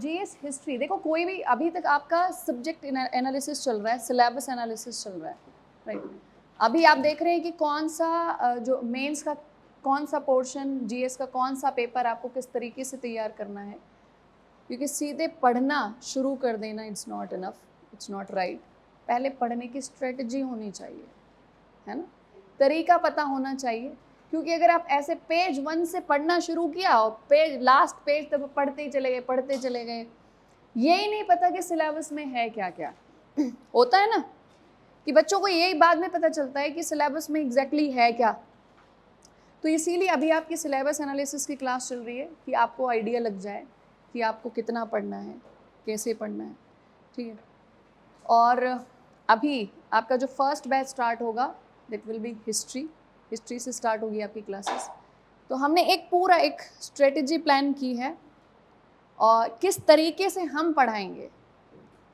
GS history, देखो कोई भी अभी तक आपका सब्जेक्ट एनालिसिस चल रहा है, सिलेबस एनालिसिस चल रहा है, राइट। अभी आप देख रहे हैं कि कौन सा जो मेंस का कौन सा पोर्शन, जीएस का कौन सा पेपर आपको किस तरीके से तैयार करना है, क्योंकि सीधे पढ़ना शुरू कर देना it's not enough, it's not right. पहले पढ़ने की स्ट्रेटजी होनी चाहिए, है ना, तरीका पता होना चाहिए। क्योंकि अगर आप ऐसे पेज 1 से पढ़ना शुरू किया और पेज लास्ट पेज तक पढ़ते ही चले गए, यही नहीं पता कि सिलेबस में है क्या क्या। होता है ना कि बच्चों को यही बाद में पता चलता है कि सिलेबस में एग्जैक्टली है क्या। तो इसीलिए अभी आपकी सिलेबस एनालिसिस की क्लास चल रही है कि आपको आइडिया लग जाए कि आपको कितना पढ़ना है, कैसे पढ़ना है, ठीक है। और अभी आपका जो फर्स्ट बैच स्टार्ट होगा दैट विल बी हिस्ट्री से स्टार्ट होगी आपकी क्लासेस। तो हमने एक स्ट्रेटजी प्लान की है और किस तरीके से हम पढ़ाएंगे,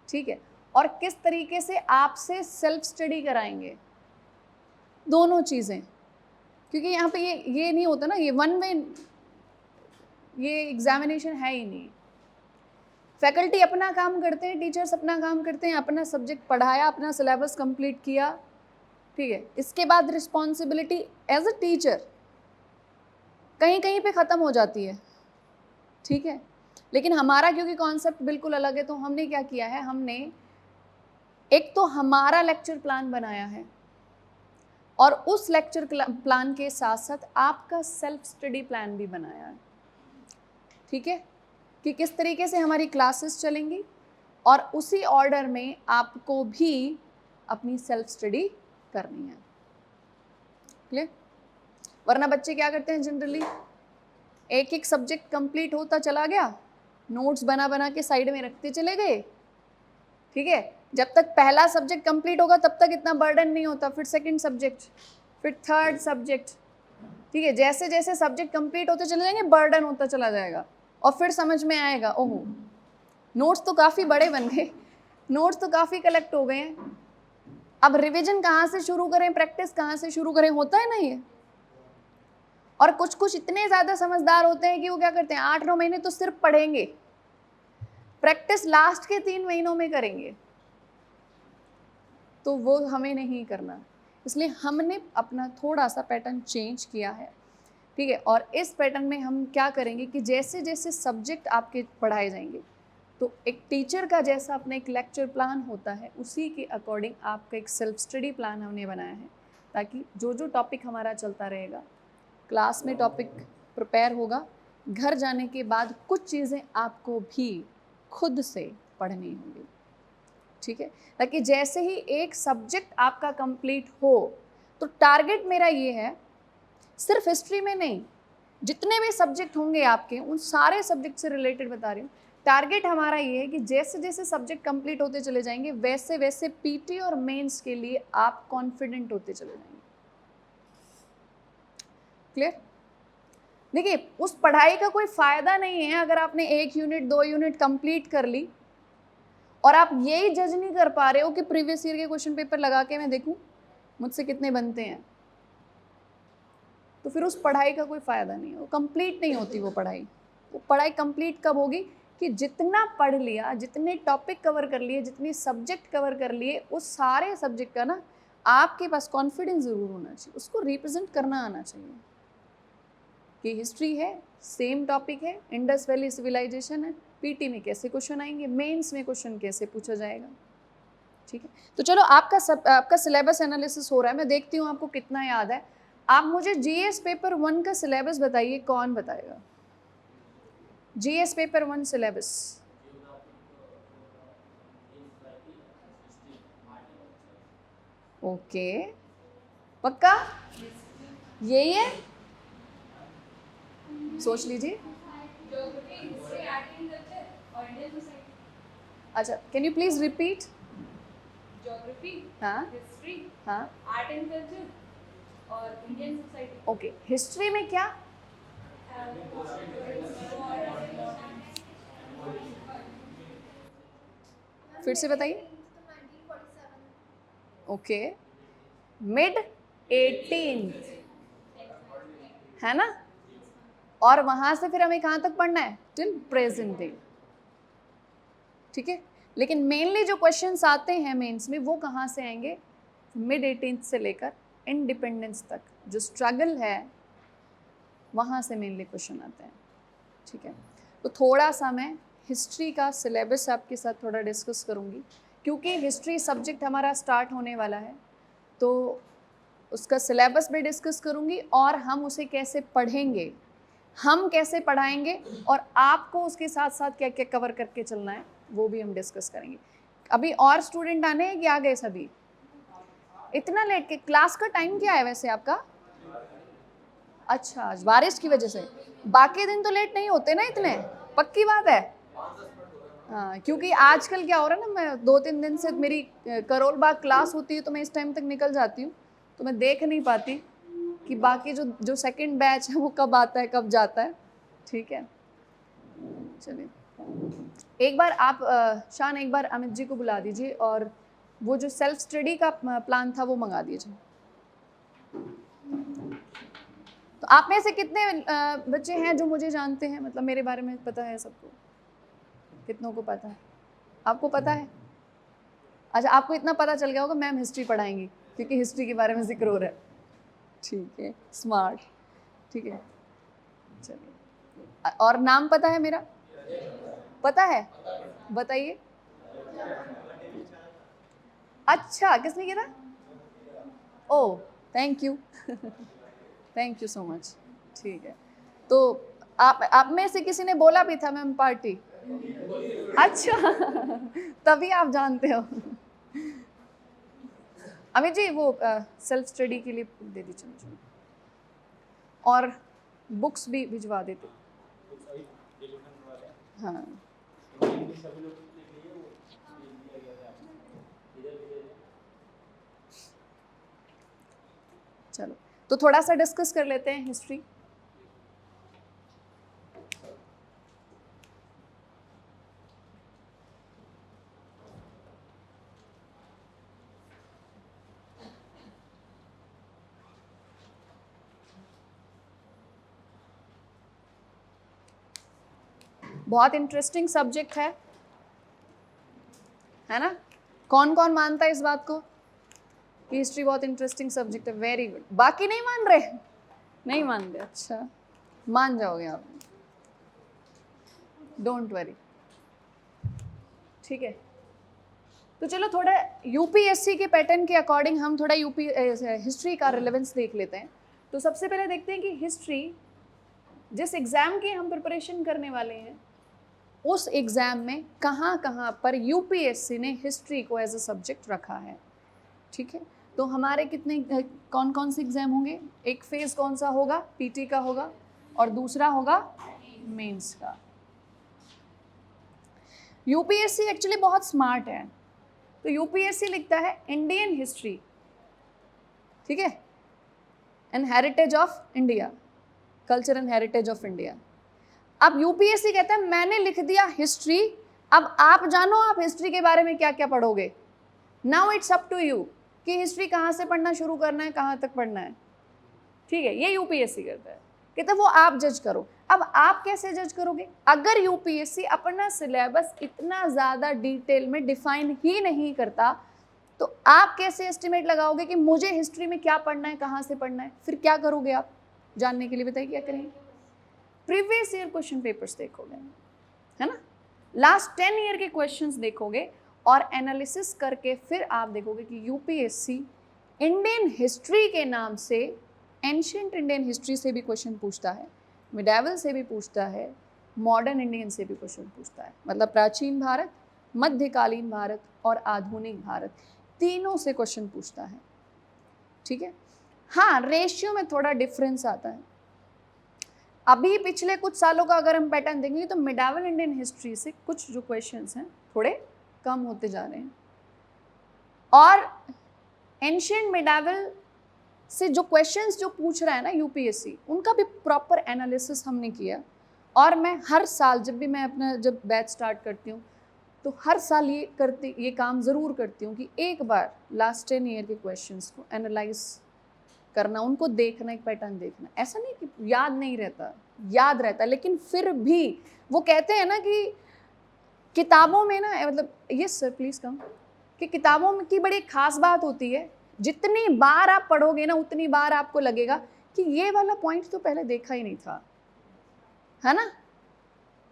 ठीक है, और किस तरीके से आपसे सेल्फ स्टडी कराएंगे, दोनों चीज़ें। क्योंकि यहाँ पे ये नहीं होता ना, ये वन वे ये एग्जामिनेशन है ही नहीं। फैकल्टी अपना काम करते हैं, टीचर्स अपना काम करते हैं, अपना सब्जेक्ट पढ़ाया, अपना सिलेबस कंप्लीट किया, ठीक है। इसके बाद रिस्पॉन्सिबिलिटी एज अ टीचर कहीं कहीं पे ख़त्म हो जाती है, ठीक है। लेकिन हमारा क्योंकि कॉन्सेप्ट बिल्कुल अलग है, तो हमने क्या किया है, हमने एक तो हमारा लेक्चर प्लान बनाया है और उस लेक्चर प्लान के साथ साथ आपका सेल्फ स्टडी प्लान भी बनाया है, ठीक है, कि किस तरीके से हमारी क्लासेस चलेंगी और उसी ऑर्डर में आपको भी अपनी सेल्फ स्टडी करनी है, क्लियर। वरना बच्चे क्या करते हैं जनरली, एक एक सब्जेक्ट कंप्लीट होता चला गया, नोट्स बना बना के साइड में रखते चले गए, ठीक है। जब तक पहला सब्जेक्ट कंप्लीट होगा तब तक इतना बर्डन नहीं होता, फिर सेकंड सब्जेक्ट, फिर थर्ड सब्जेक्ट, ठीक है। जैसे जैसे सब्जेक्ट कंप्लीट होते चले जाएंगे बर्डन होता चला जाएगा और फिर समझ में आएगा ओहो नोट्स तो काफ़ी बड़े बन गए, नोट्स तो काफ़ी कलेक्ट हो गए हैं, अब रिवीजन कहाँ से शुरू करें, प्रैक्टिस कहाँ से शुरू करें, होता है ना ये। और कुछ कुछ इतने ज़्यादा समझदार होते हैं कि वो क्या करते हैं, 8-9 महीने तो सिर्फ पढ़ेंगे, प्रैक्टिस लास्ट के 3 महीनों में करेंगे। तो वो हमें नहीं करना, इसलिए हमने अपना थोड़ा सा पैटर्न चेंज किया है, ठीक है। और इस पैटर्न में हम क्या करेंगे कि जैसे जैसे सब्जेक्ट आपके पढ़ाए जाएंगे, तो एक टीचर का जैसा अपना एक लेक्चर प्लान होता है उसी के अकॉर्डिंग आपका एक सेल्फ स्टडी प्लान हमने बनाया है, ताकि जो जो टॉपिक हमारा चलता रहेगा, क्लास में टॉपिक प्रिपेयर होगा, घर जाने के बाद कुछ चीज़ें आपको भी खुद से पढ़नी होंगी, ठीक है। ताकि जैसे ही एक सब्जेक्ट आपका कंप्लीट हो, तो टारगेट मेरा ये है, सिर्फ हिस्ट्री में नहीं, जितने भी सब्जेक्ट होंगे आपके, उन सारे सब्जेक्ट से रिलेटेड बता रही हूँ, टारगेट हमारा ये है कि जैसे जैसे सब्जेक्ट कंप्लीट होते चले जाएंगे वैसे वैसे पीटी और मेंस के लिए आप कॉन्फिडेंट होते चले जाएंगे, क्लियर। देखिए उस पढ़ाई का कोई फ़ायदा नहीं है अगर आपने 1 यूनिट 2 यूनिट कंप्लीट कर ली और आप यही जज नहीं कर पा रहे हो कि प्रीवियस ईयर के क्वेश्चन पेपर लगा के मैं देखूं मुझसे कितने बनते हैं, तो फिर उस पढ़ाई का कोई फ़ायदा नहीं है, वो कंप्लीट नहीं होती वो पढ़ाई। वो पढ़ाई कंप्लीट कब होगी कि जितना पढ़ लिया, जितने टॉपिक कवर कर लिए, जितने सब्जेक्ट कवर कर लिए, उस सारे सब्जेक्ट का ना आपके पास कॉन्फिडेंस ज़रूर होना चाहिए, उसको रिप्रेजेंट करना आना चाहिए कि हिस्ट्री है, सेम टॉपिक है, इंडस वैली सिविलाइजेशन है, पीटी में कैसे क्वेश्चन आएंगे, मेंस में क्वेश्चन कैसे पूछा जाएगा, ठीक है। तो चलो आपका सिलेबस एनालिसिस हो रहा है, मैं देखती हूँ आपको कितना याद है। आप मुझे जीएस पेपर 1 का सिलेबस बताइए, कौन बताएगा जीएस पेपर 1 सिलेबस? ओके, पक्का यही है, सोच लीजिए। अच्छा, can you please repeat? Geography, हाँ हिस्ट्री, हाँ, आर्ट एंड कल्चर और इंडियन सोसाइटी। ओके। हिस्ट्री में क्या? फिर से बताइए। ओके, मिड 18th है ना, और वहां से फिर हमें कहाँ तक पढ़ना है, टिल प्रेजेंट डे, ठीक है। लेकिन मेनली जो क्वेश्चंस आते हैं मेंस में वो कहाँ से आएंगे, मिड 18th से लेकर इंडिपेंडेंस तक जो स्ट्रगल है वहाँ से मेनली क्वेश्चन आते हैं, ठीक है। तो थोड़ा सा मैं हिस्ट्री का सिलेबस आपके साथ थोड़ा डिस्कस करूँगी, क्योंकि हिस्ट्री सब्जेक्ट हमारा स्टार्ट होने वाला है, तो उसका सिलेबस भी डिस्कस करूँगी और हम उसे कैसे पढ़ेंगे, हम कैसे पढ़ाएंगे और आपको उसके साथ साथ क्या क्या कवर करके चलना है वो भी हम डिस्कस करेंगे। अभी और स्टूडेंट आने हैं कि आ गए सभी? इतना लेट के क्लास का टाइम क्या है वैसे आपका? अच्छा, आज बारिश की वजह से। बाकी दिन तो लेट नहीं होते ना इतने, पक्की बात है? हाँ, क्योंकि आजकल क्या हो रहा है ना, मैं 2-3 दिन से मेरी करोल बाग क्लास होती है तो मैं इस टाइम तक निकल जाती हूँ, तो मैं देख नहीं पाती कि बाकी जो सेकंड बैच है वो कब आता है कब जाता है, ठीक है। चलिए एक बार आप शान एक बार अमित जी को बुला दीजिए और वो जो सेल्फ स्टडी का प्लान था वो मंगा दीजिए। तो आप में से कितने बच्चे हैं जो मुझे जानते हैं, मतलब मेरे बारे में पता है सबको? कितनों को पता है? आपको पता है? अच्छा, आपको इतना पता चल गया होगा मैम हिस्ट्री पढ़ाएंगी क्योंकि हिस्ट्री के बारे में जिक्र हो रहा है, ठीक है, स्मार्ट, ठीक है। चलिए, और नाम पता है मेरा? पता है, बताइए। अच्छा, किसने किया था? Oh, thank you thank you so much, ठीक है। तो आप में से किसी ने बोला भी था मैम पार्टी? अच्छा तभी आप जानते हो। अमित जी वो सेल्फ स्टडी के लिए दे दीजिए मुझे और बुक्स भी भिजवा देते। हाँ, चलो तो थोड़ा सा डिस्कस कर लेते हैं हिस्ट्री। बहुत इंटरेस्टिंग सब्जेक्ट है ना? कौन कौन मानता है इस बात को कि हिस्ट्री बहुत इंटरेस्टिंग सब्जेक्ट है? Very good. बाकी नहीं मान रहे? नहीं मान रहे, अच्छा, मान जाओगे आप, डोंट वरी, ठीक है। तो चलो थोड़ा यूपीएससी के पैटर्न के अकॉर्डिंग हम थोड़ा हिस्ट्री का रिलेवेंस देख लेते हैं। तो सबसे पहले देखते हैं कि हिस्ट्री जिस एग्ज़ाम की हम प्रिपरेशन करने वाले हैं उस एग्ज़ाम में कहाँ कहाँ पर यूपीएससी ने हिस्ट्री को एज अ सब्जेक्ट रखा है, ठीक है। तो हमारे कितने कौन कौन से एग्ज़ाम होंगे? एक फेज़ कौन सा होगा? पीटी का होगा और दूसरा होगा मेंस का। यूपीएससी एक्चुअली बहुत स्मार्ट है, तो यूपीएससी लिखता है इंडियन हिस्ट्री, ठीक है, and heritage of India, culture and heritage of India. अब यूपीएससी कहता है मैंने लिख दिया हिस्ट्री, अब आप जानो आप हिस्ट्री के बारे में क्या क्या पढ़ोगे। Now it's up to you कि हिस्ट्री कहाँ से पढ़ना शुरू करना है, कहाँ तक पढ़ना है, ठीक है। ये यूपीएससी करता है, कहता है वो आप जज करो। अब आप कैसे जज करोगे? अगर यूपीएससी अपना सिलेबस इतना ज़्यादा डिटेल में डिफाइन ही नहीं करता तो आप कैसे एस्टिमेट लगाओगे कि मुझे हिस्ट्री में क्या पढ़ना है, कहाँ से पढ़ना है? फिर क्या करोगे आप जानने के लिए? बताइए क्या करेंगे? प्रीवियस ईयर क्वेश्चन पेपर्स देखोगे, है ना, लास्ट 10 ईयर के क्वेश्चंस देखोगे और एनालिसिस करके फिर आप देखोगे कि यूपीएससी इंडियन हिस्ट्री के नाम से एंशिएंट इंडियन हिस्ट्री से भी क्वेश्चन पूछता है, मिडावल से भी पूछता है, मॉडर्न इंडियन से भी क्वेश्चन पूछता है, मतलब प्राचीन भारत, मध्यकालीन भारत और आधुनिक भारत, तीनों से क्वेश्चन पूछता है, ठीक है। हाँ, रेशियो में थोड़ा डिफरेंस आता है। अभी पिछले कुछ सालों का अगर हम पैटर्न देखेंगे तो मिडावल इंडियन हिस्ट्री से कुछ जो क्वेश्चंस हैं थोड़े कम होते जा रहे हैं और एंशिएंट मिडावल से जो क्वेश्चंस जो पूछ रहा है ना यूपीएससी, उनका भी प्रॉपर एनालिसिस हमने किया। और मैं हर साल जब भी मैं अपना जब बैच स्टार्ट करती हूँ तो हर साल ये काम ज़रूर करती हूँ कि एक बार लास्ट 10 ईयर के क्वेश्चंस को एनालाइज करना, उनको देखना, एक पैटर्न देखना। ऐसा नहीं कि याद नहीं रहता, याद रहता, लेकिन फिर भी वो कहते हैं ना कि किताबों में ना मतलब यस सर प्लीज कम, कि किताबों में की बड़ी खास बात होती है, जितनी बार आप पढ़ोगे ना उतनी बार आपको लगेगा कि ये वाला पॉइंट तो पहले देखा ही नहीं था, है ना,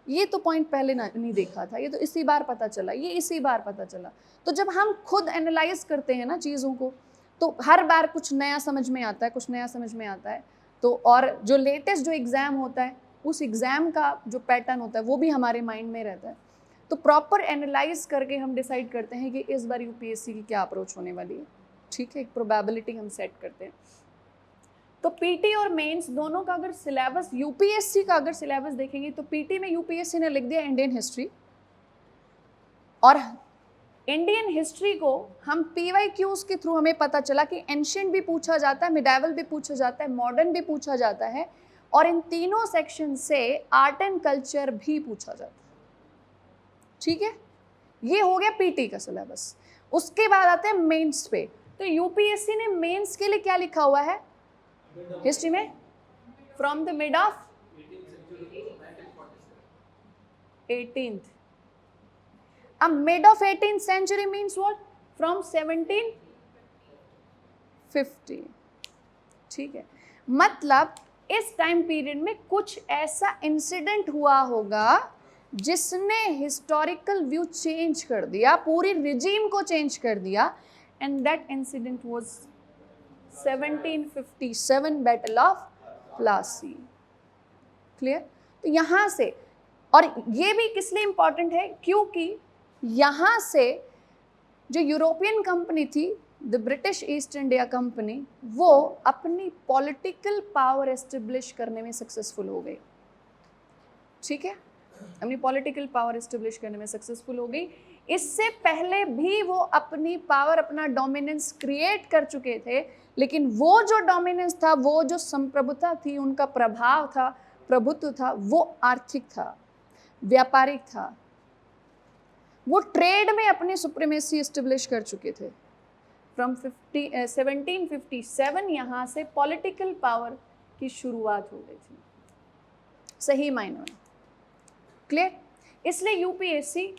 ये तो पॉइंट पहले नहीं देखा था, ये तो इसी बार पता चला, ये इसी बार पता चला। तो जब हम खुद एनालाइज करते हैं ना चीज़ों को, तो हर बार कुछ नया समझ में आता है, कुछ नया समझ में आता है। तो और जो लेटेस्ट जो एग्ज़ाम होता है, उस एग्ज़ाम का जो पैटर्न होता है वो भी हमारे माइंड में रहता है। तो प्रॉपर एनालाइज करके हम डिसाइड करते हैं कि इस बार यूपीएससी की क्या अप्रोच होने वाली है, ठीक है, एक प्रोबेबिलिटी हम सेट करते हैं। तो पीटी और मेंस दोनों का अगर सिलेबस, यूपीएससी का अगर सिलेबस देखेंगे तो पीटी में यूपीएससी ने लिख दिया इंडियन हिस्ट्री, और इंडियन हिस्ट्री को हम पीवाईक्यूज के थ्रू हमें पता चला कि एंशिएंट भी पूछा जाता है, मिडाइवल भी पूछा जाता है, मॉडर्न भी पूछा जाता है, और इन तीनों सेक्शन से आर्ट एंड कल्चर भी पूछा जाता है, ठीक है। ये हो गया पीटी का सिलेबस। उसके बाद आते हैं मेंस पे। तो यूपीएससी ने मेंस के लिए क्या लिखा हुआ है हिस्ट्री में, from the mid of 18th। अब mid of 18th century means what, from 1750, ठीक है। मतलब इस टाइम पीरियड में कुछ ऐसा इंसिडेंट हुआ होगा जिसने हिस्टोरिकल व्यू चेंज कर दिया, पूरी रिजीम को चेंज कर दिया, and that incident was 1757 battle of Plassey. Clear. तो यहां से, और ये भी किस लिए इंपॉर्टेंट है, क्योंकि यहां से जो यूरोपियन कंपनी थी, the British east India company, वो अपनी पॉलिटिकल पावर एस्टेब्लिश करने में सक्सेसफुल हो गई, ठीक है, अपनी पॉलिटिकल पावर एस्टेब्लिश करने में सक्सेसफुल हो गई। इससे पहले भी वो अपनी पावर, अपना डोमिनेंस क्रिएट कर चुके थे, लेकिन वो जो डोमिनेंस था, वो जो संप्रभुता थी, उनका प्रभाव था, प्रभुत्व था, वो आर्थिक था, व्यापारिक था, वो ट्रेड में अपनी सुप्रीमेसी एस्टेब्लिश कर चुके थे। फ्रॉम 1757 यहाँ से पॉलिटिकल पावर की शुरुआत हो गई थी, सही मायनों में। क्लियर। इसलिए यूपीएससी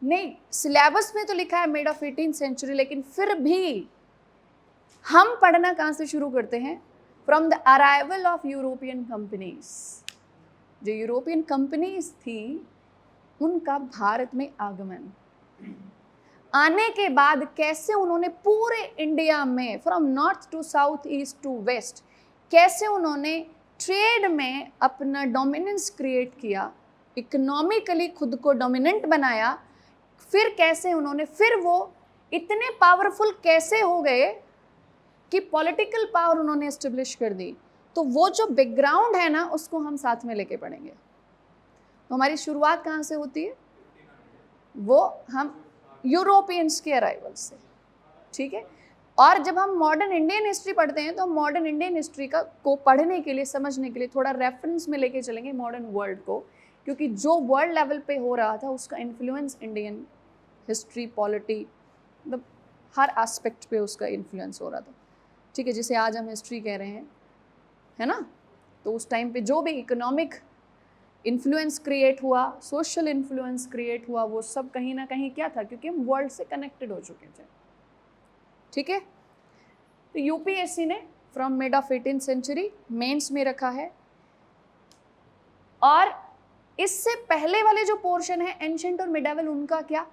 ने सिलेबस में तो लिखा है मिड ऑफ 18th सेंचुरी, लेकिन फिर भी हम पढ़ना कहाँ से शुरू करते हैं, from the arrival of European companies. जो यूरोपियन कंपनीज थी उनका भारत में आगमन, आने के बाद कैसे उन्होंने पूरे इंडिया में from north to south, east to west, कैसे उन्होंने ट्रेड में अपना डोमिनेंस क्रिएट किया, इकोनॉमिकली खुद को डोमिनेंट बनाया, फिर कैसे उन्होंने, फिर वो इतने पावरफुल कैसे हो गए कि पॉलिटिकल पावर उन्होंने एस्टेब्लिश कर दी। तो वो जो बैकग्राउंड है ना, उसको हम साथ में लेके पढ़ेंगे। तो हमारी शुरुआत कहाँ से होती है, वो हम यूरोपियंस के अराइवल से, ठीक है। और जब हम मॉडर्न इंडियन हिस्ट्री पढ़ते हैं तो हम मॉडर्न इंडियन हिस्ट्री का को पढ़ने के लिए, समझने के लिए थोड़ा रेफरेंस में लेके चलेंगे मॉडर्न वर्ल्ड को, क्योंकि जो वर्ल्ड लेवल पे हो रहा था उसका इन्फ्लुएंस इंडियन हिस्ट्री, पॉलिटी, मतलब हर एस्पेक्ट पे उसका इन्फ्लुएंस हो रहा था, ठीक है, जिसे आज हम हिस्ट्री कह रहे हैं, है ना। तो उस टाइम पे जो भी इकोनॉमिक इन्फ्लुएंस क्रिएट हुआ, सोशल इन्फ्लुएंस क्रिएट हुआ, वो सब कहीं ना कहीं क्या था, क्योंकि हम वर्ल्ड से कनेक्टेड हो चुके थे, ठीक है। तो यूपीएससी ने from mid of 18th century mains में रखा है, और इससे पहले वाले जो पोर्शन है एंशिएंट और मिडाइवल, उनका क्या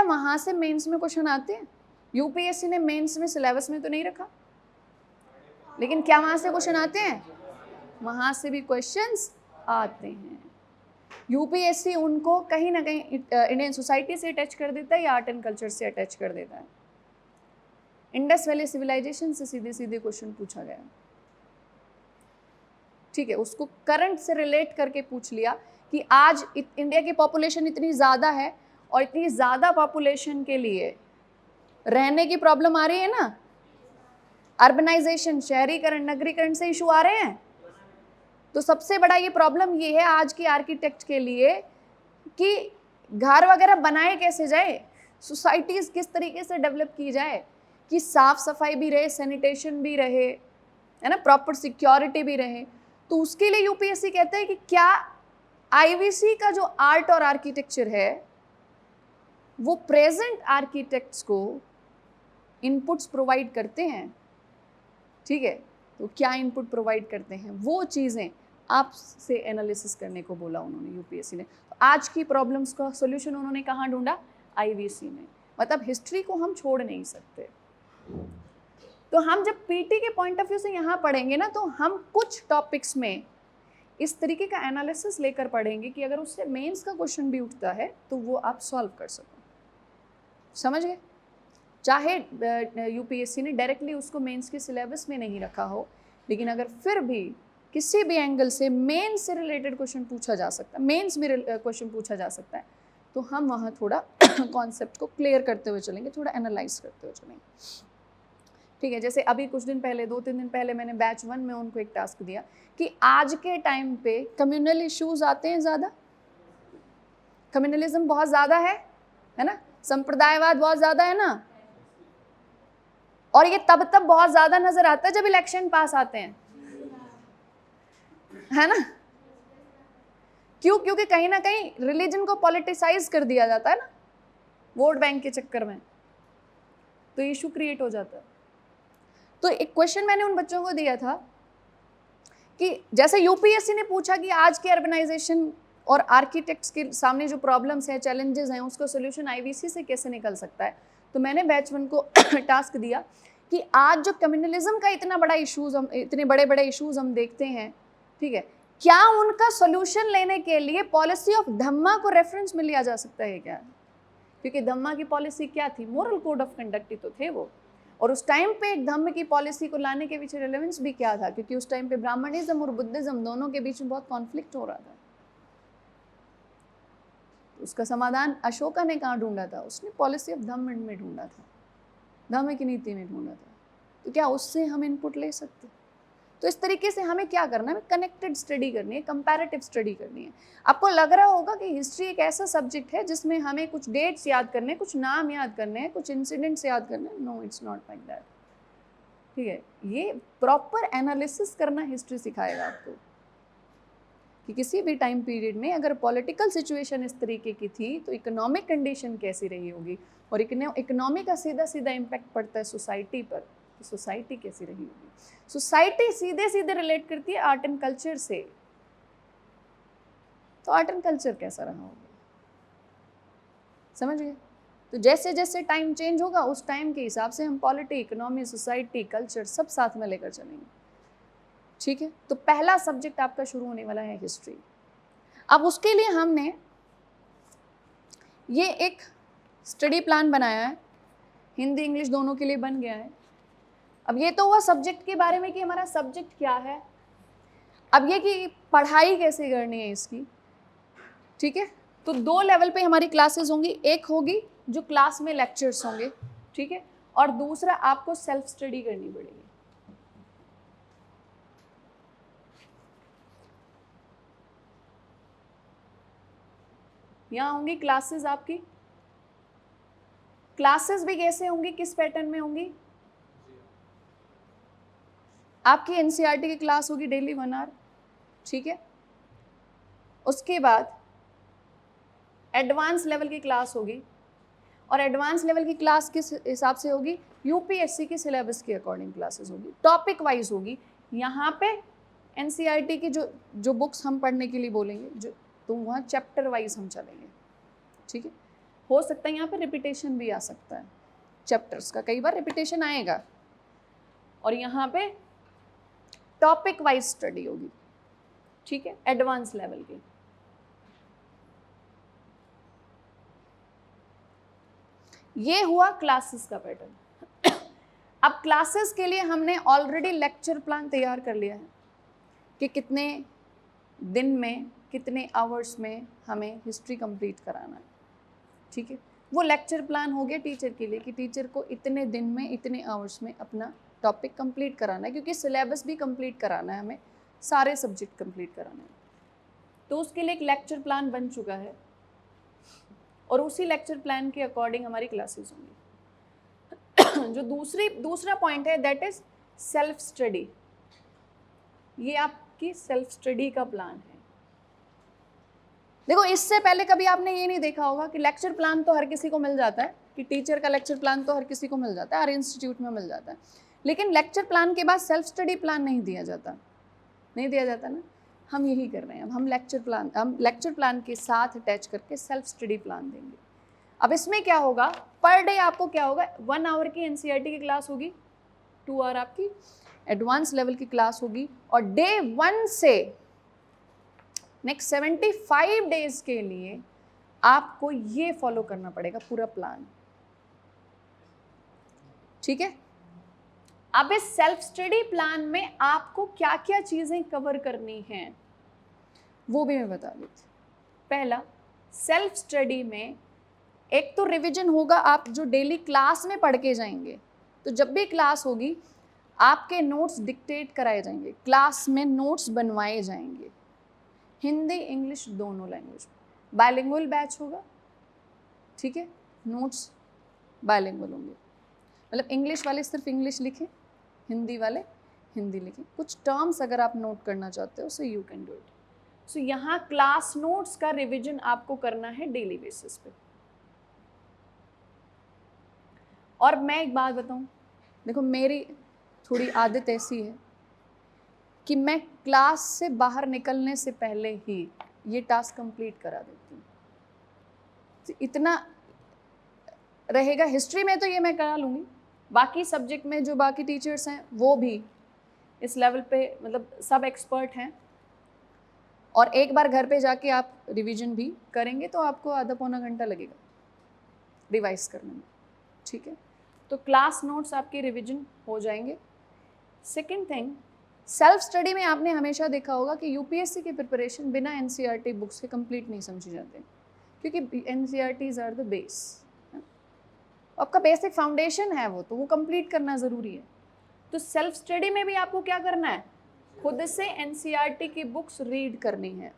वहां से मेंस में क्वेश्चन आते हैं। यूपीएससी ने मेंस में सिलेबस में तो नहीं रखा, लेकिन क्या वहां से क्वेश्चन आते हैं, वहां से भी क्वेश्चंस आते हैं। यूपीएससी उनको कहीं ना कहीं इंडियन सोसाइटी से अटैच कर देता है या आर्ट एंड कल्चर से अटैच कर देता है। इंडस वैली सिविलाइजेशन से सीधे सीधे क्वेश्चन पूछा गया, ठीक है, उसको करंट से रिलेट करके पूछ लिया कि आज इंडिया की पॉपुलेशन इतनी ज़्यादा है, और इतनी ज़्यादा पॉपुलेशन के लिए रहने की प्रॉब्लम आ रही है ना, अर्बनाइजेशन, शहरीकरण, नगरीकरण से इशू आ रहे हैं। तो सबसे बड़ा ये प्रॉब्लम ये है आज की आर्किटेक्ट के लिए कि घर वगैरह बनाए कैसे जाए, सोसाइटीज़ किस तरीके से डेवलप की जाए कि साफ सफाई भी रहे, सैनिटेशन भी रहे, है ना, प्रॉपर सिक्योरिटी भी रहे। तो उसके लिए यूपीएससी कहते हैं कि क्या आईवीसी का जो आर्ट और आर्किटेक्चर है वो प्रेजेंट आर्किटेक्ट्स को इनपुट्स प्रोवाइड करते हैं, ठीक है। तो क्या इनपुट प्रोवाइड करते हैं, वो चीज़ें आपसे एनालिसिस करने को बोला उन्होंने यूपीएससी ने। तो आज की प्रॉब्लम्स का सॉल्यूशन उन्होंने कहाँ ढूंढा, आईवीसी में। मतलब हिस्ट्री को हम छोड़ नहीं सकते। तो हम जब पीटी के पॉइंट ऑफ व्यू से यहाँ पढ़ेंगे ना, तो हम कुछ टॉपिक्स में इस तरीके का एनालिसिस लेकर पढ़ेंगे कि अगर उससे मेंस का क्वेश्चन भी उठता है तो वो आप सॉल्व कर सको। समझ गए? चाहे यूपीएससी ने डायरेक्टली उसको मेंस के सिलेबस में नहीं रखा हो, लेकिन अगर फिर भी किसी भी एंगल से मेंस से रिलेटेड क्वेश्चन पूछा जा सकता है, मेंस में क्वेश्चन पूछा जा सकता है, तो हम वहाँ थोड़ा कॉन्सेप्ट को क्लियर करते हुए चलेंगे, थोड़ा एनालाइज करते हुए चलेंगे, ठीक है। जैसे अभी कुछ दिन पहले, 2-3 दिन पहले मैंने बैच 1 में उनको एक टास्क दिया कि आज के टाइम पे कम्युनल इश्यूज आते हैं ज़्यादा, कम्युनलिज्म बहुत ज़्यादा है ना, संप्रदायवाद बहुत ज़्यादा है ना, और ये तब बहुत ज़्यादा नजर आता है जब इलेक्शन पास आते हैं, है ना। क्यों? क्योंकि कहीं ना कहीं रिलीजन को पॉलिटिसाइज कर दिया जाता है ना, वोट बैंक के चक्कर में, तो इशू क्रिएट हो जाता है। तो एक क्वेश्चन मैंने उन बच्चों को दिया था कि जैसे यूपीएससी ने पूछा कि आज के अर्बनाइजेशन और आर्किटेक्ट्स के सामने जो प्रॉब्लम्स हैं, चैलेंजेस हैं, उसका सोल्यूशन आईवीसी से कैसे निकल सकता है। तो मैंने बैच 1 को टास्क दिया कि आज जो कम्युनलिज्म का इतना बड़ा इशूज़, हम इतने बड़े बड़े इशूज़ हम देखते हैं, ठीक है, क्या उनका सोल्यूशन लेने के लिए पॉलिसी ऑफ धम्मा को रेफरेंस में लिया जा सकता है क्या? क्योंकि धम्मा की पॉलिसी क्या थी, मोरल कोड ऑफ कंडक्ट ही तो थे वो। और उस टाइम पे एक धम्म की पॉलिसी को लाने के पीछे रेलेवेंस भी क्या था, क्योंकि उस टाइम पे ब्राह्मणिज्म और बुद्धिज्म दोनों के बीच में बहुत कॉन्फ्लिक्ट हो रहा था। उसका समाधान अशोका ने कहाँ ढूंढा था, उसने पॉलिसी ऑफ धम्म में ढूंढा था, धम्म की नीति में ढूंढा था। तो क्या उससे हम इनपुट ले सकते? तो इस तरीके से हमें क्या करना है, कनेक्टेड स्टडी करनी है, कंपैरेटिव स्टडी करनी है। आपको लग रहा होगा कि हिस्ट्री एक ऐसा सब्जेक्ट है जिसमें हमें कुछ डेट्स याद करने, कुछ नाम याद करने हैं, कुछ इंसिडेंट्स याद करने हैं। No, it's not like that, ठीक है। ये प्रॉपर एनालिसिस करना हिस्ट्री सिखाएगा आपको कि किसी भी टाइम पीरियड में अगर पॉलिटिकल सिचुएशन इस तरीके की थी तो इकोनॉमिक कंडीशन कैसी रही होगी, और इकोनॉमी का सीधा सीधा इम्पैक्ट पड़ता है सोसाइटी पर, तो सोसाइटी कैसी रही होगी। सोसाइटी सीधे सीधे रिलेट करती है आर्ट एंड कल्चर से, तो आर्ट एंड कल्चर कैसा रहा होगा, समझ गए? तो जैसे जैसे टाइम चेंज होगा उस टाइम के हिसाब से हम पॉलिटी, इकोनॉमी, सोसाइटी, कल्चर सब साथ में लेकर चलेंगे, ठीक है। तो पहला सब्जेक्ट आपका शुरू होने वाला है हिस्ट्री। अब उसके लिए हमने ये एक स्टडी प्लान बनाया है, हिंदी इंग्लिश दोनों के लिए बन गया है। अब ये तो हुआ सब्जेक्ट के बारे में कि हमारा सब्जेक्ट क्या है। अब ये कि पढ़ाई कैसे करनी है इसकी, ठीक है। तो 2 लेवल पे हमारी क्लासेस होंगी, एक होगी जो क्लास में लेक्चर्स होंगे, ठीक है, और दूसरा आपको सेल्फ स्टडी करनी पड़ेगी। यहाँ होंगी क्लासेस आपकी। क्लासेस भी कैसे होंगी, किस पैटर्न में होंगी? आपकी एनसीईआरटी की क्लास होगी डेली 1 आवर, ठीक है। उसके बाद एडवांस लेवल की क्लास होगी, और एडवांस लेवल की क्लास किस हिसाब से होगी, यूपीएससी के सिलेबस के अकॉर्डिंग क्लासेस होगी, टॉपिक वाइज होगी। यहाँ पे एनसीईआरटी की जो बुक्स हम पढ़ने के लिए बोलेंगे, जो तो वहाँ चैप्टर वाइज हम चलेंगे, ठीक है। हो सकता है यहाँ पे रिपीटेशन भी आ सकता है, चैप्टर्स का कई बार रिपीटेशन आएगा, और यहाँ पे टॉपिक वाइज स्टडी होगी, ठीक है, एडवांस लेवल की। ये हुआ क्लासेस का पैटर्न। अब क्लासेस के लिए हमने ऑलरेडी लेक्चर प्लान तैयार कर लिया है कि कितने दिन में, कितने आवर्स में हमें हिस्ट्री कंप्लीट कराना है, ठीक है। वो लेक्चर प्लान हो गया टीचर के लिए कि टीचर को इतने दिन में, इतने आवर्स में अपना टॉपिक कंप्लीट कराना है, क्योंकि सिलेबस भी कंप्लीट कराना है हमें, सारे सब्जेक्ट कंप्लीट कराना है। तो उसके लिए एक लेक्चर प्लान बन चुका है, और उसी लेक्चर प्लान के अकॉर्डिंग हमारी क्लासेस होंगी। जो दूसरा पॉइंट है दैट इज सेल्फ स्टडी। ये आपकी सेल्फ स्टडी का प्लान है। देखो इससे पहले कभी आपने ये नहीं देखा होगा कि लेक्चर प्लान तो हर किसी को मिल जाता है, कि टीचर का लेक्चर प्लान तो हर किसी को मिल जाता है, हर इंस्टीट्यूट में मिल जाता है, लेकिन लेक्चर प्लान के बाद सेल्फ स्टडी प्लान नहीं दिया जाता, नहीं दिया जाता ना। हम यही कर रहे हैं, अब हम लेक्चर प्लान के साथ अटैच करके सेल्फ स्टडी प्लान देंगे। अब इसमें क्या होगा, पर डे आपको क्या होगा, 1 आवर की एनसीईआरटी की क्लास होगी, 2 आवर आपकी एडवांस लेवल की क्लास होगी, और डे 1 से नेक्स्ट 75 डेज के लिए आपको ये फॉलो करना पड़ेगा पूरा प्लान, ठीक है। अब इस सेल्फ स्टडी प्लान में आपको क्या क्या चीजें कवर करनी हैं वो भी मैं बता देती हूँ। पहला, सेल्फ स्टडी में एक तो रिवीजन होगा, आप जो डेली क्लास में पढ़ के जाएंगे, तो जब भी क्लास होगी आपके नोट्स डिक्टेट कराए जाएंगे, क्लास में नोट्स बनवाए जाएंगे, हिंदी इंग्लिश दोनों लैंग्वेज में। बायलिंगुअल बैच होगा, ठीक है, नोट्स बायलिंगुअल होंगे, मतलब इंग्लिश वाले सिर्फ इंग्लिश लिखें, हिंदी वाले हिंदी लिखें। कुछ टर्म्स अगर आप नोट करना चाहते हो so you can do it. So यहाँ क्लास नोट्स का रिवीजन आपको करना है डेली बेसिस पे। और मैं एक बात बताऊँ, देखो मेरी थोड़ी आदत ऐसी है कि मैं क्लास से बाहर निकलने से पहले ही ये टास्क कंप्लीट करा देती हूँ। तो इतना रहेगा, हिस्ट्री में तो ये मैं करा लूँगी, बाकी सब्जेक्ट में जो बाकी टीचर्स हैं वो भी इस लेवल पे मतलब सब एक्सपर्ट हैं, और एक बार घर पे जाके आप रिवीजन भी करेंगे तो आपको आधा पौना घंटा लगेगा रिवाइज करने में, ठीक है। तो क्लास नोट्स आपके रिवीजन हो जाएंगे। सेकंड थिंग, सेल्फ स्टडी में आपने हमेशा देखा होगा कि यूपीएससी की प्रिपरेशन बिना एनसीईआरटी बुक्स के कंप्लीट नहीं समझी जाते, क्योंकि एनसीईआरटीज आर द बेस, आपका बेसिक फाउंडेशन है वो, तो वो कंप्लीट करना ज़रूरी है। तो सेल्फ स्टडी में भी आपको क्या करना है, खुद से एनसीईआरटी की बुक्स रीड करनी है।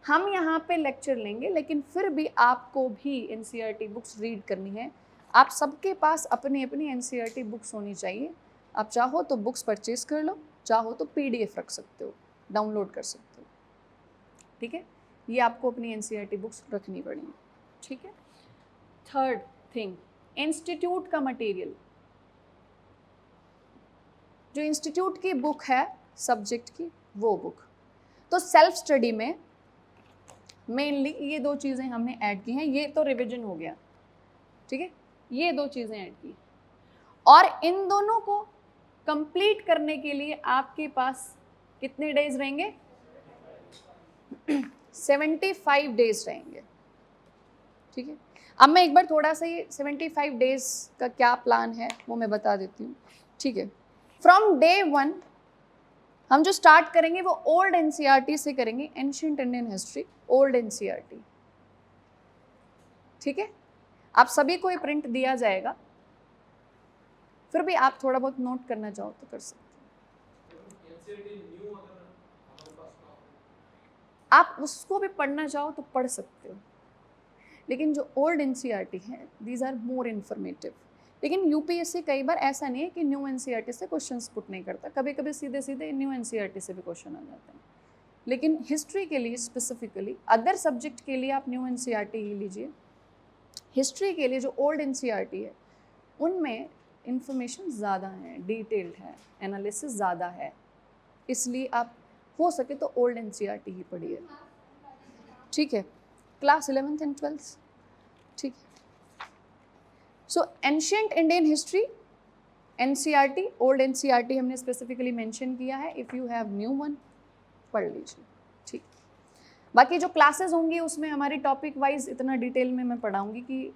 हम यहाँ पे लेक्चर लेंगे, लेकिन फिर भी आपको भी एनसीईआरटी बुक्स रीड करनी है। आप सबके पास अपनी अपनी एनसीईआरटी बुक्स होनी चाहिए। आप चाहो तो बुक्स परचेज कर लो, चाहो तो पीडीएफ रख सकते हो, डाउनलोड कर सकते हो, ठीक है। ये आपको अपनी एनसीईआरटी बुक्स रखनी पड़ेगी, ठीक है। थर्ड थिंग, इंस्टीट्यूट का मटेरियल, जो इंस्टीट्यूट की बुक है सब्जेक्ट की वो बुक। तो सेल्फ स्टडी में मेनली ये 2 चीज़ें हमने ऐड की हैं, ये तो रिवीजन हो गया, ठीक है, ये 2 चीज़ें ऐड की, और इन दोनों को कंप्लीट करने के लिए आपके पास कितने डेज रहेंगे, 75 डेज रहेंगे, ठीक है। अब मैं एक बार थोड़ा सा ये 75 डेज का क्या प्लान है वो मैं बता देती हूँ, ठीक है। फ्रॉम डे 1 हम जो स्टार्ट करेंगे वो ओल्ड एनसीईआरटी से करेंगे, ancient Indian history old NCERT, ठीक है। आप सभी को ये प्रिंट दिया जाएगा, फिर भी आप थोड़ा बहुत नोट करना चाहो तो कर सकते हो। आप उसको भी पढ़ना चाहो तो पढ़ सकते हो, लेकिन जो ओल्ड एनसीईआरटी है दीज आर मोर इन्फॉर्मेटिव। लेकिन यूपीएससी कई बार ऐसा नहीं है कि न्यू एनसीईआरटी से क्वेश्चंस पुट नहीं करता, कभी कभी सीधे सीधे न्यू एनसीईआरटी से भी क्वेश्चन आ जाते हैं। लेकिन हिस्ट्री के लिए स्पेसिफिकली, अदर सब्जेक्ट के लिए आप न्यू एनसीईआरटी ही लीजिए। हिस्ट्री के लिए जो ओल्ड एनसीईआरटी है उनमें इंफॉर्मेशन ज़्यादा है, डिटेल्ड है, एनालिसिस ज़्यादा है, इसलिए आप हो सके तो ओल्ड एनसीईआरटी ही पढ़िए, ठीक है। क्लास 11th एंड 12th, ठीक है। So ancient Indian history NCERT, old NCERT हमने स्पेसिफिकली मेंशन किया है, if you have new one पढ़ लीजिए, ठीक। बाकी जो क्लासेस होंगी उसमें हमारी टॉपिक वाइज इतना डिटेल में मैं पढ़ाऊंगी कि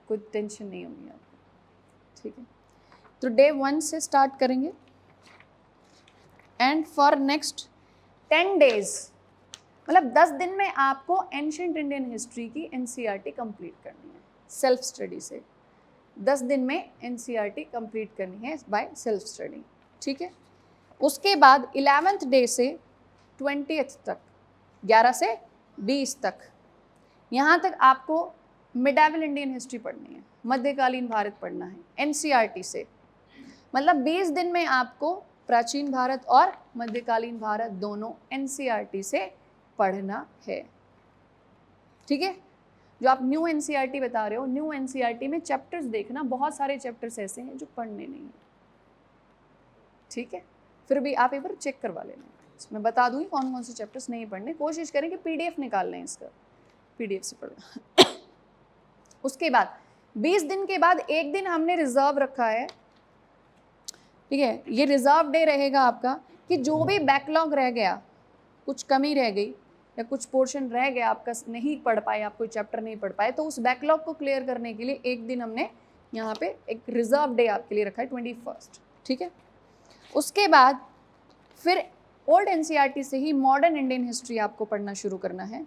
कोई टेंशन नहीं होगी आपको, ठीक है। तो डे 1 से स्टार्ट करेंगे एंड फॉर नेक्स्ट 10 डेज, मतलब 10 दिन में आपको एंशिएंट इंडियन हिस्ट्री की एनसीईआरटी कंप्लीट करनी है सेल्फ स्टडी से। 10 दिन में एनसीईआरटी कंप्लीट करनी है बाय सेल्फ स्टडी, ठीक है। उसके बाद 11th डे से 20th तक, 11 से 20 तक, यहाँ तक आपको मिडावल इंडियन हिस्ट्री पढ़नी है, मध्यकालीन भारत पढ़ना है एनसीईआरटी से। मतलब 20 दिन में आपको प्राचीन भारत और मध्यकालीन भारत दोनों एनसीईआरटी से पढ़ना है, ठीक है। जो आप न्यू एनसीईआरटी बता रहे हो, न्यू एनसीईआरटी में चैप्टर्स देखना, बहुत सारे चैप्टर्स ऐसे हैं जो पढ़ने नहीं है, ठीक है। फिर भी आप एक बार चेक करवा लेना, मैं बता दूंगी कौन कौन से चैप्टर्स नहीं पढ़ने। कोशिश करें कि पीडीएफ निकाल लें इसका, पीडीएफ से पढ़ना। उसके बाद 20 दिन के बाद एक दिन हमने रिजर्व रखा है, ठीक है। ये रिजर्व डे रहेगा आपका कि जो भी बैकलॉग रह गया, कुछ कमी रह गई या कुछ पोर्शन रह गया आपका, नहीं पढ़ पाए, आप कोई चैप्टर नहीं पढ़ पाए, तो उस बैकलॉग को क्लियर करने के लिए एक दिन हमने यहाँ पे एक रिजर्व डे आपके लिए रखा है, 21, ठीक है। उसके बाद फिर ओल्ड एनसीईआरटी से ही मॉडर्न इंडियन हिस्ट्री आपको पढ़ना शुरू करना है,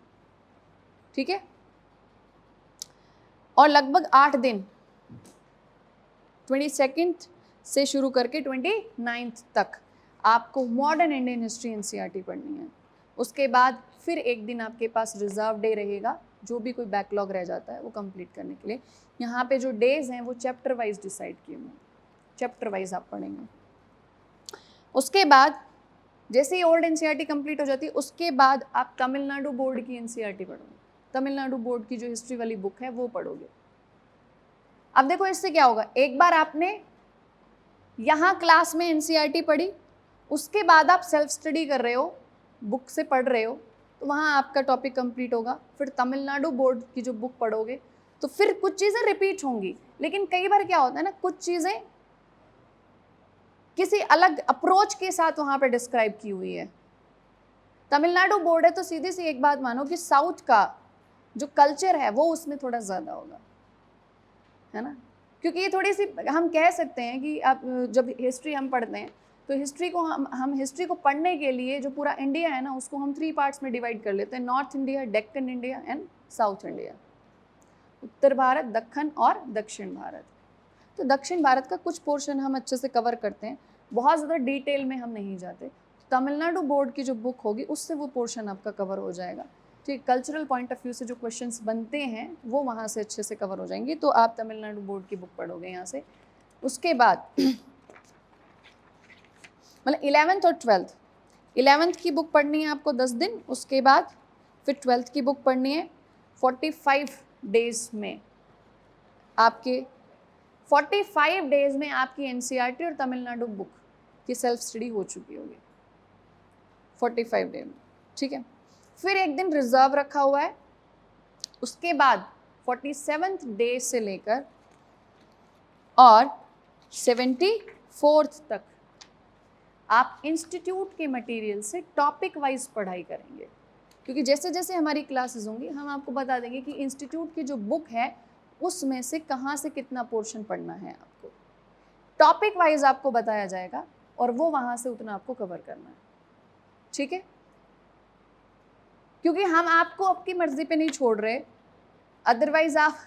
ठीक है। और लगभग 8 दिन, 22 से शुरू करके 29 तक आपको मॉडर्न इंडियन हिस्ट्री एनसीईआरटी पढ़नी है। उसके बाद फिर एक दिन आपके पास रिजर्व डे रहेगा, जो भी कोई बैकलॉग रह जाता है वो कंप्लीट करने के लिए। यहाँ पे जो डेज हैं वो चैप्टर वाइज डिसाइड किए हुए हैं, चैप्टर वाइज आप पढ़ेंगे। उसके बाद जैसे ही ओल्ड एनसीईआरटी कंप्लीट हो जाती है, उसके बाद आप तमिलनाडु बोर्ड की एनसीईआरटी पढ़ोगे, तमिलनाडु बोर्ड की जो हिस्ट्री वाली बुक है वो पढ़ोगे। अब देखो इससे क्या होगा, एक बार आपने यहाँ क्लास में एनसीईआरटी पढ़ी, उसके बाद आप सेल्फ स्टडी कर रहे हो, बुक से पढ़ रहे हो, तो वहाँ आपका टॉपिक कंप्लीट होगा। फिर तमिलनाडु बोर्ड की जो बुक पढ़ोगे तो फिर कुछ चीज़ें रिपीट होंगी, लेकिन कई बार क्या होता है ना, कुछ चीज़ें किसी अलग अप्रोच के साथ वहाँ पे डिस्क्राइब की हुई है। तमिलनाडु बोर्ड है तो सीधी सी एक बात मानो कि साउथ का जो कल्चर है वो उसमें थोड़ा ज़्यादा होगा, है ना। क्योंकि ये थोड़ी सी हम कह सकते हैं कि आप जब हिस्ट्री हम पढ़ते हैं तो हिस्ट्री को हम हिस्ट्री को पढ़ने के लिए जो पूरा इंडिया है ना, उसको हम 3 पार्ट्स में डिवाइड कर लेते हैं, north India, Deccan India and south India, उत्तर भारत, दक्कन और दक्षिण भारत। तो दक्षिण भारत का कुछ पोर्शन हम अच्छे से कवर करते हैं, बहुत ज़्यादा डिटेल में हम नहीं जाते। तमिलनाडु बोर्ड की जो बुक होगी उससे वो पोर्शन आपका कवर हो जाएगा, ठीक। कल्चरल पॉइंट ऑफ व्यू से जो क्वेश्चंस बनते हैं वो वहाँ से अच्छे से कवर हो जाएंगे, तो आप तमिलनाडु बोर्ड की बुक पढ़ोगे यहाँ से। उसके बाद मतलब 11th और 12th, 11th की बुक पढ़नी है आपको 10 दिन, उसके बाद फिर 12th की बुक पढ़नी है 45 डेज में। आपके 45 डेज में आपकी एनसीईआरटी और तमिलनाडु बुक की सेल्फ स्टडी हो चुकी होगी 45 डे में, ठीक है। फिर एक दिन रिजर्व रखा हुआ है, उसके बाद 47th डे से लेकर और 74th तक आप इंस्टीट्यूट के मटेरियल से टॉपिक वाइज पढ़ाई करेंगे, क्योंकि जैसे जैसे हमारी क्लासेस होंगी हम आपको बता देंगे कि इंस्टीट्यूट की जो बुक है उसमें से कहाँ से कितना पोर्शन पढ़ना है, आपको टॉपिक वाइज आपको बताया जाएगा और वो वहाँ से उतना आपको कवर करना है, ठीक है। क्योंकि हम आपको आपकी मर्जी पे नहीं छोड़ रहे, अदरवाइज आप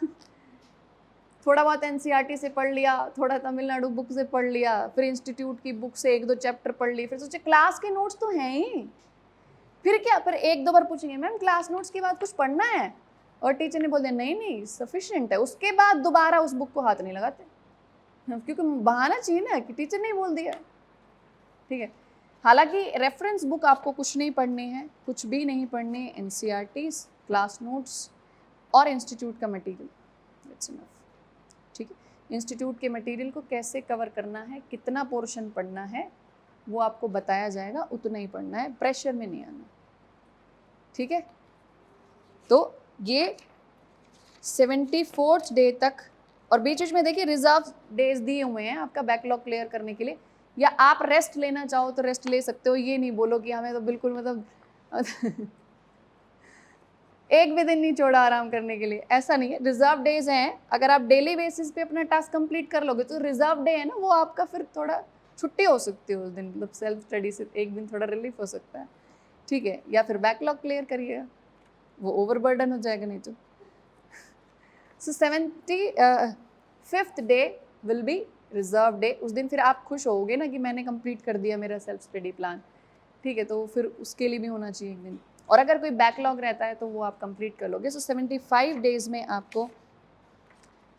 थोड़ा बहुत एनसीईआरटी से पढ़ लिया, थोड़ा तमिलनाडु बुक से पढ़ लिया, फिर इंस्टीट्यूट की बुक से 1-2 चैप्टर पढ़ लिए, फिर सोचे क्लास के नोट्स तो हैं ही, फिर क्या, फिर 1-2 बार पूछेंगे मैम क्लास नोट्स के बाद कुछ पढ़ना है, और टीचर ने बोल दिया नहीं सफिशिएंट है, उसके बाद दोबारा उस बुक को हाथ नहीं लगाते, क्योंकि बहाना चाहिए ना कि टीचर ने बोल दिया, ठीक है। हालांकि रेफरेंस बुक आपको कुछ नहीं पढ़ने हैं, कुछ भी नहीं पढ़ने, एनसीईआरटीज, क्लास नोट्स और इंस्टीट्यूट का मटेरियल, दैट्स इनफ, ठीक है। इंस्टीट्यूट के मटेरियल को कैसे कवर करना है, कितना पोर्शन पढ़ना है, वो आपको बताया जाएगा, उतना ही पढ़ना है, प्रेशर में नहीं आना, ठीक है। तो ये 74th डे तक, और बीच में देखिए रिजर्व डेज दिए हुए हैं आपका बैकलॉग क्लियर करने के लिए, या आप रेस्ट लेना चाहो तो रेस्ट ले सकते हो, ये नहीं बोलो कि हमें तो बिल्कुल मतलब एक भी दिन नहीं छोड़ा आराम करने के लिए, ऐसा नहीं है। रिजर्व डेज हैं, अगर आप डेली बेसिस पे अपना टास्क कंप्लीट कर लोगे तो रिजर्व डे है ना, वो आपका फिर थोड़ा छुट्टी हो सकती है उस दिन, मतलब सेल्फ स्टडी से एक दिन थोड़ा रिलीफ हो सकता है, ठीक है। या फिर बैकलॉग क्लियर करिएगा, वो ओवरबर्डन हो जाएगा नहीं तो। सो 75th day will be reserve day, उस दिन फिर आप खुश होगे ना कि मैंने कंप्लीट कर दिया मेरा सेल्फ स्टडी प्लान, ठीक है। तो फिर उसके लिए भी होना चाहिए एक दिन, और अगर कोई बैकलॉग रहता है तो वो आप कंप्लीट कर लोगे। सो 75 डेज में आपको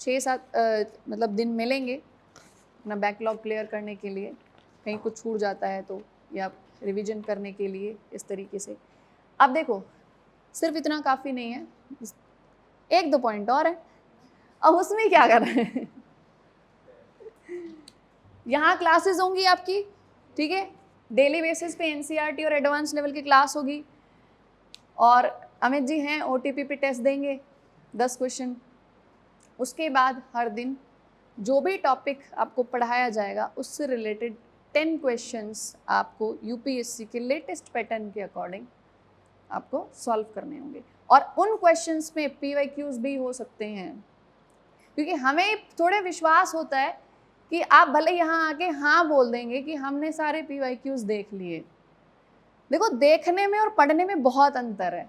6-7 मतलब दिन मिलेंगे अपना बैकलॉग क्लियर करने के लिए, कहीं कुछ छूट जाता है तो, या रिवीजन करने के लिए, इस तरीके से। अब देखो सिर्फ इतना काफ़ी नहीं है, 1-2 पॉइंट और है, अब उसमें क्या कर रहे हैं। यहाँ क्लासेस होंगी आपकी, ठीक है, डेली बेसिस पे एनसीईआरटी और एडवांस लेवल की क्लास होगी, और अमित जी हैं ओटीपी पे टेस्ट देंगे 10 क्वेश्चन। उसके बाद हर दिन जो भी टॉपिक आपको पढ़ाया जाएगा उससे रिलेटेड 10 क्वेश्चंस आपको यूपीएससी के लेटेस्ट पैटर्न के अकॉर्डिंग आपको सॉल्व करने होंगे, और उन क्वेश्चंस में पीवाईक्यूज भी हो सकते हैं, क्योंकि हमें थोड़े विश्वास होता है कि आप भले यहाँ आके हाँ बोल देंगे कि हमने सारे पीवाईक्यूज देख लिए। देखो, देखने में और पढ़ने में बहुत अंतर है,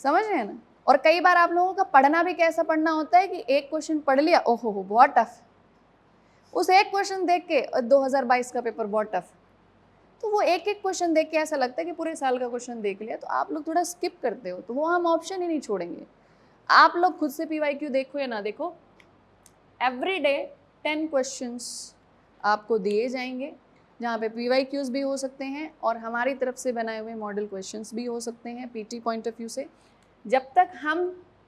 समझ रहे हैं ना। और कई बार आप लोगों का पढ़ना भी कैसा पढ़ना होता है कि एक क्वेश्चन पढ़ लिया, ओहो हो बहुत टफ, उस एक क्वेश्चन देख के 2022 का पेपर बहुत टफ, तो वो एक एक क्वेश्चन देख के ऐसा लगता है कि पूरे साल का क्वेश्चन देख लिया, तो आप लोग थोड़ा स्किप करते हो, तो वो हम ऑप्शन ही नहीं छोड़ेंगे। आप लोग खुद से पीवाईक्यू देखो या ना देखो, एवरी डे 10 क्वेश्चंस आपको दिए जाएंगे, जहाँ पे पीवाईक्यूज भी हो सकते हैं और हमारी तरफ से बनाए हुए मॉडल क्वेश्चंस भी हो सकते हैं पीटी पॉइंट ऑफ व्यू से। जब तक हम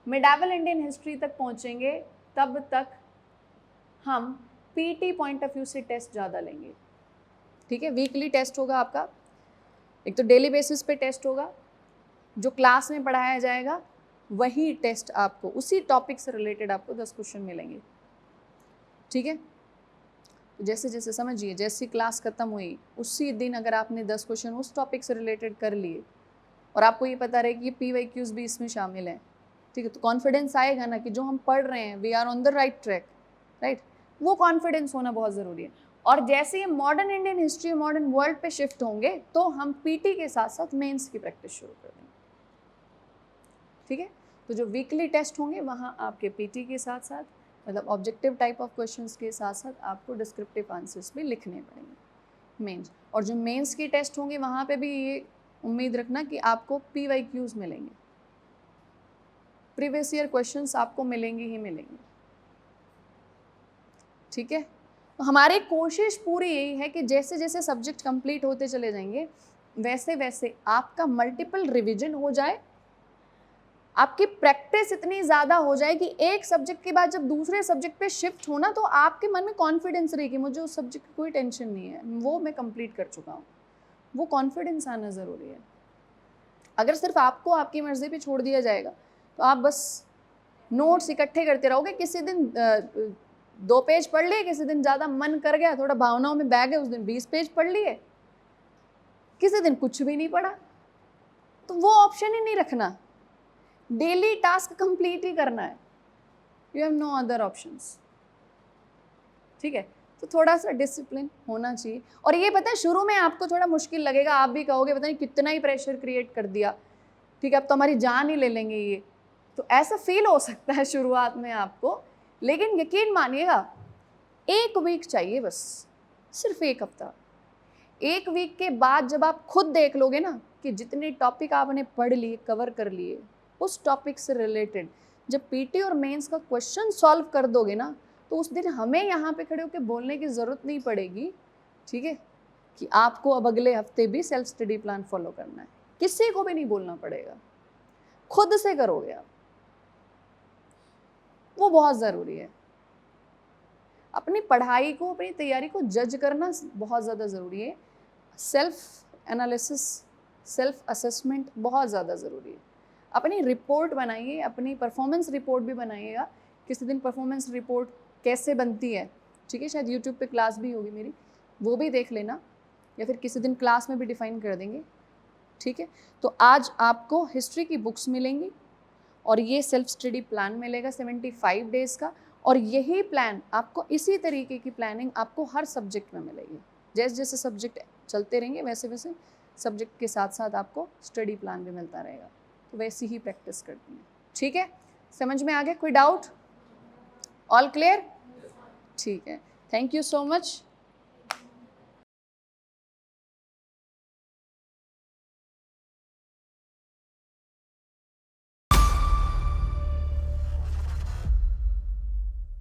मिडावल इंडियन हिस्ट्री तक पहुँचेंगे तब तक हम पीटी पॉइंट ऑफ व्यू से टेस्ट ज़्यादा लेंगे, ठीक है। वीकली टेस्ट होगा आपका, एक तो डेली बेसिस पे टेस्ट होगा, जो क्लास में पढ़ाया जाएगा वही टेस्ट आपको उसी टॉपिक से रिलेटेड आपको 10 क्वेश्चन मिलेंगे, ठीक है। तो जैसे जैसे समझिए, जैसी क्लास खत्म हुई उसी दिन अगर आपने 10 क्वेश्चन उस टॉपिक से रिलेटेड कर लिए और आपको ये पता रहे कि ये पीवाईक्यूज भी इसमें शामिल हैं, ठीक है, तो कॉन्फिडेंस आएगा ना कि जो हम पढ़ रहे हैं we are on the right track, right. वो कॉन्फिडेंस होना बहुत ज़रूरी है। और जैसे ही modern Indian history, modern world पे शिफ्ट होंगे तो हम पीटी के साथ साथ मेंस की प्रैक्टिस शुरू कर देंगे, ठीक है। तो जो वीकली टेस्ट होंगे वहाँ आपके पीटी के साथ साथ, मतलब ऑब्जेक्टिव टाइप ऑफ क्वेश्चंस के साथ साथ आपको डिस्क्रिप्टिव आंसर्स भी लिखने पड़ेंगे मेंस। और जो मेंस की टेस्ट होंगे वहाँ पे भी ये उम्मीद रखना कि आपको पीवाईक्यूज मिलेंगे, प्रीवियस ईयर क्वेश्चंस आपको मिलेंगे ही मिलेंगे, ठीक है। तो हमारी कोशिश पूरी यही है कि जैसे जैसे सब्जेक्ट कंप्लीट होते चले जाएंगे वैसे वैसे आपका मल्टीपल रिवीजन हो जाए, आपकी प्रैक्टिस इतनी ज़्यादा हो जाए कि एक सब्जेक्ट के बाद जब दूसरे सब्जेक्ट पे शिफ्ट होना तो आपके मन में कॉन्फिडेंस रहे कि मुझे उस सब्जेक्ट की कोई टेंशन नहीं है, वो मैं कंप्लीट कर चुका हूँ। वो कॉन्फिडेंस आना ज़रूरी है। अगर सिर्फ आपको आपकी मर्ज़ी पे छोड़ दिया जाएगा तो आप बस नोट्स इकट्ठे करते रहोगे, किसी दिन 2 पेज पढ़ लिए, किसी दिन ज़्यादा मन कर गया, थोड़ा भावनाओं में बह गए, उस दिन 20 पेज पढ़ लिए, किसी दिन कुछ भी नहीं पढ़ा। तो वो ऑप्शन ही नहीं रखना, डेली टास्क कंप्लीट ही करना है, you have no other options, ठीक है। तो थोड़ा सा डिसिप्लिन होना चाहिए। और ये पता है शुरू में आपको थोड़ा मुश्किल लगेगा, आप भी कहोगे पता नहीं कितना ही प्रेशर क्रिएट कर दिया, ठीक है, अब तो हमारी जान ही ले लेंगे ये, तो ऐसा फील हो सकता है शुरुआत में आपको, लेकिन यकीन मानिएगा 1 वीक चाहिए बस, सिर्फ 1 हफ्ता। 1 वीक के बाद जब आप खुद देख लोगे ना कि जितने टॉपिक आपने पढ़ लिए, कवर कर लिए, उस टॉपिक से रिलेटेड जब पीटी और मेंस का क्वेश्चन सॉल्व कर दोगे ना, तो उस दिन हमें यहाँ पे खड़े होकर बोलने की ज़रूरत नहीं पड़ेगी, ठीक है, कि आपको अब अगले हफ्ते भी सेल्फ स्टडी प्लान फॉलो करना है, किसी को भी नहीं बोलना पड़ेगा, खुद से करोगे आप, वो बहुत ज़रूरी है। अपनी पढ़ाई को, अपनी तैयारी को जज करना बहुत ज़्यादा ज़रूरी है। सेल्फ एनालिसिस, सेल्फ असेसमेंट बहुत ज़्यादा ज़रूरी है। अपनी रिपोर्ट बनाइए, अपनी परफॉर्मेंस रिपोर्ट भी बनाइएगा। किसी दिन परफॉर्मेंस रिपोर्ट कैसे बनती है, ठीक है, शायद यूट्यूब पे क्लास भी होगी मेरी, वो भी देख लेना, या फिर किसी दिन क्लास में भी डिफ़ाइन कर देंगे, ठीक है। तो आज आपको हिस्ट्री की बुक्स मिलेंगी और ये सेल्फ स्टडी प्लान मिलेगा 75 डेज़ का, और यही प्लान आपको, इसी तरीके की प्लानिंग आपको हर सब्जेक्ट में मिलेगी। जैसे जैसे सब्जेक्ट चलते रहेंगे वैसे वैसे सब्जेक्ट के साथ साथ आपको स्टडी प्लान भी मिलता रहेगा, तो वैसी ही प्रैक्टिस करती हैं, ठीक है। समझ में आ गया? कोई डाउट? All clear? ठीक है, थैंक यू सो मच।